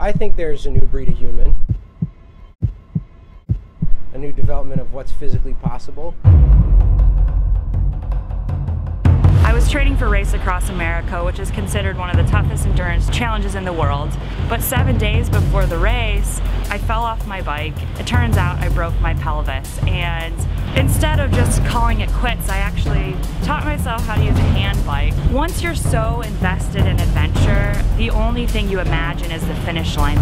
I think there's a new breed of human, a new development of what's physically possible. I was training for Race Across America, which is considered one of the toughest endurance challenges in the world. But 7 days before the race, I fell off my bike. It turns out I broke my pelvis, and instead of just calling it quits, I actually taught myself how to use a hand bike. Once you're so invested in adventure, the only thing you imagine is the finish line.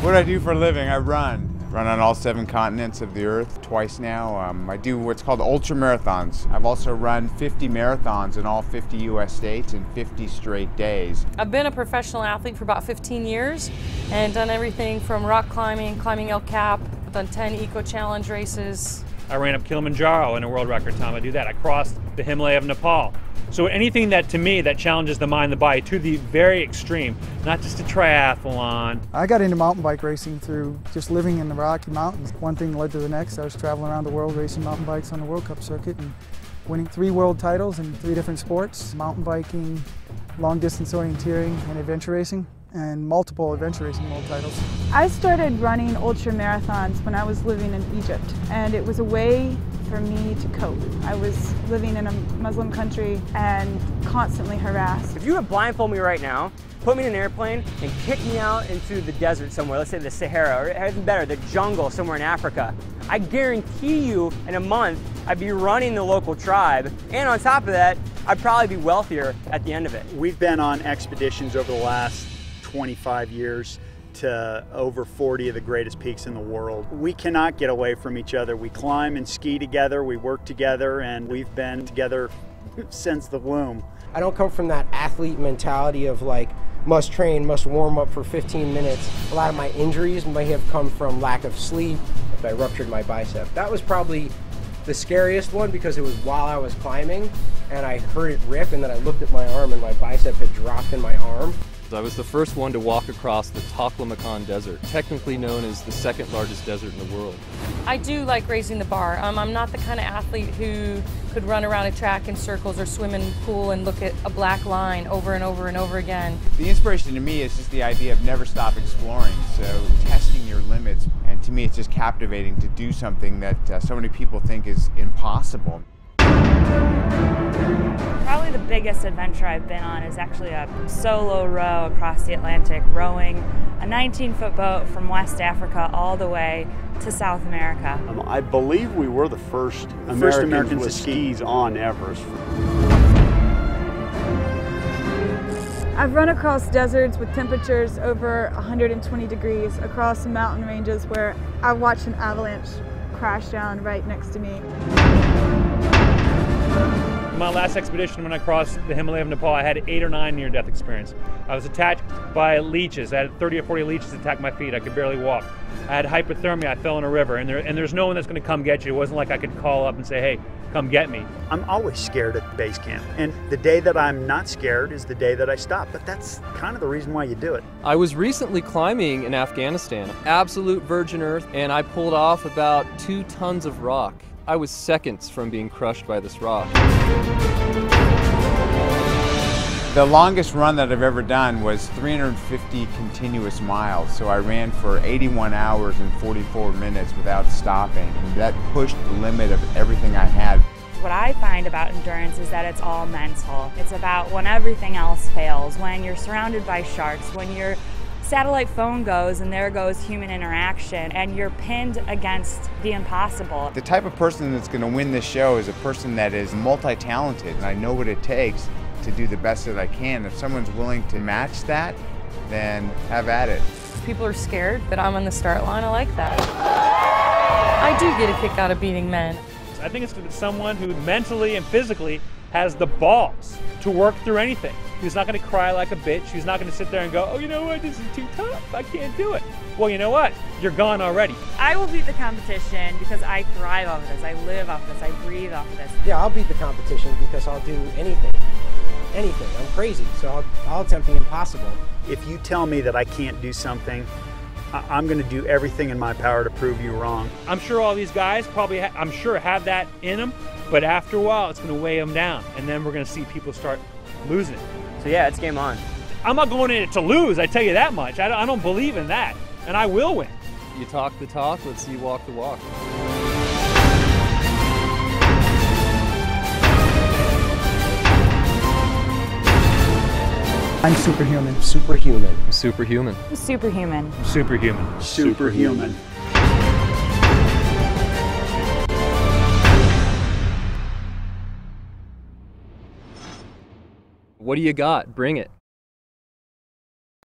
What I do for a living, I run on all 7 continents of the earth twice now. I do what's called ultra marathons. I've also run 50 marathons in all 50 US states in 50 straight days. I've been a professional athlete for about 15 years and done everything from rock climbing, climbing El Cap, done 10 eco challenge races. I ran up Kilimanjaro in a world record time. I do that. I crossed the Himalaya of Nepal. So anything that, to me, that challenges the mind, the body to the very extreme, not just a triathlon. I got into mountain bike racing through just living in the Rocky Mountains. One thing led to the next. I was traveling around the world racing mountain bikes on the World Cup circuit and winning 3 world titles in 3 different sports: mountain biking, long distance orienteering, and adventure racing, and multiple adventure racing world titles. I started running ultra marathons when I was living in Egypt, and it was a way for me to cope. I was living in a Muslim country and constantly harassed. If you would blindfold me right now, put me in an airplane and kick me out into the desert somewhere, let's say the Sahara, or even better, the jungle somewhere in Africa, I guarantee you in a month I'd be running the local tribe, and on top of that, I'd probably be wealthier at the end of it. We've been on expeditions over the last 25 years to over 40 of the greatest peaks in the world. We cannot get away from each other. We climb and ski together, we work together, and we've been together since the womb. I don't come from that athlete mentality of like, must train, must warm up for 15 minutes. A lot of my injuries may have come from lack of sleep. I ruptured my bicep. That was probably the scariest one because it was while I was climbing and I heard it rip, and then I looked at my arm and my bicep had dropped in my arm. I was the first one to walk across the Taklamakan Desert, technically known as the 2nd largest desert in the world. I do like raising the bar. I'm not the kind of athlete who could run around a track in circles or swim in a pool and look at a black line over and over and over again. The inspiration to me is just the idea of never stop exploring, so testing your limits, and to me it's just captivating to do something that so many people think is impossible. Probably the biggest adventure I've been on is actually a solo row across the Atlantic, rowing a 19-foot boat from West Africa all the way to South America. I believe we were the first Americans with skis on Everest. I've run across deserts with temperatures over 120 degrees, across mountain ranges where I watched an avalanche crash down right next to me. My last expedition, when I crossed the Himalaya of Nepal, I had 8 or 9 near-death experiences. I was attacked by leeches. I had 30 or 40 leeches attack my feet. I could barely walk. I had hypothermia. I fell in a river, and there's no one that's going to come get you. It wasn't like I could call up and say, hey, come get me. I'm always scared at base camp, and the day that I'm not scared is the day that I stop, but that's kind of the reason why you do it. I was recently climbing in Afghanistan, absolute virgin earth, and I pulled off about 2 tons of rock. I was seconds from being crushed by this rock. The longest run that I've ever done was 350 continuous miles, so I ran for 81 hours and 44 minutes without stopping, and that pushed the limit of everything I had. What I find about endurance is that it's all mental. It's about when everything else fails, when you're surrounded by sharks, when your satellite phone goes and there goes human interaction, and you're pinned against the impossible. The type of person that's going to win this show is a person that is multi-talented, and I know what it takes to do the best that I can. If someone's willing to match that, then have at it. People are scared, but I'm on the start line. I like that. I do get a kick out of beating men. I think it's someone who mentally and physically has the balls to work through anything. Who's not going to cry like a bitch. Who's not going to sit there and go, oh, you know what, this is too tough. I can't do it. Well, you know what? You're gone already. I will beat the competition because I thrive off of this. I live off of this. I breathe off of this. Yeah, I'll beat the competition because I'll do anything anything. I'm crazy, so I'll attempt the impossible. If you tell me that I can't do something, I'm going to do everything in my power to prove you wrong. I'm sure all these guys probably, I'm sure, have that in them, but after a while, it's going to weigh them down, and then we're going to see people start losing it. So yeah, it's game on. I'm not going in it to lose, I tell you that much. I don't believe in that, and I will win. You talk the talk, let's see you walk the walk. I'm superhuman. Superhuman. Superhuman. Superhuman. Superhuman. Superhuman. What do you got? Bring it.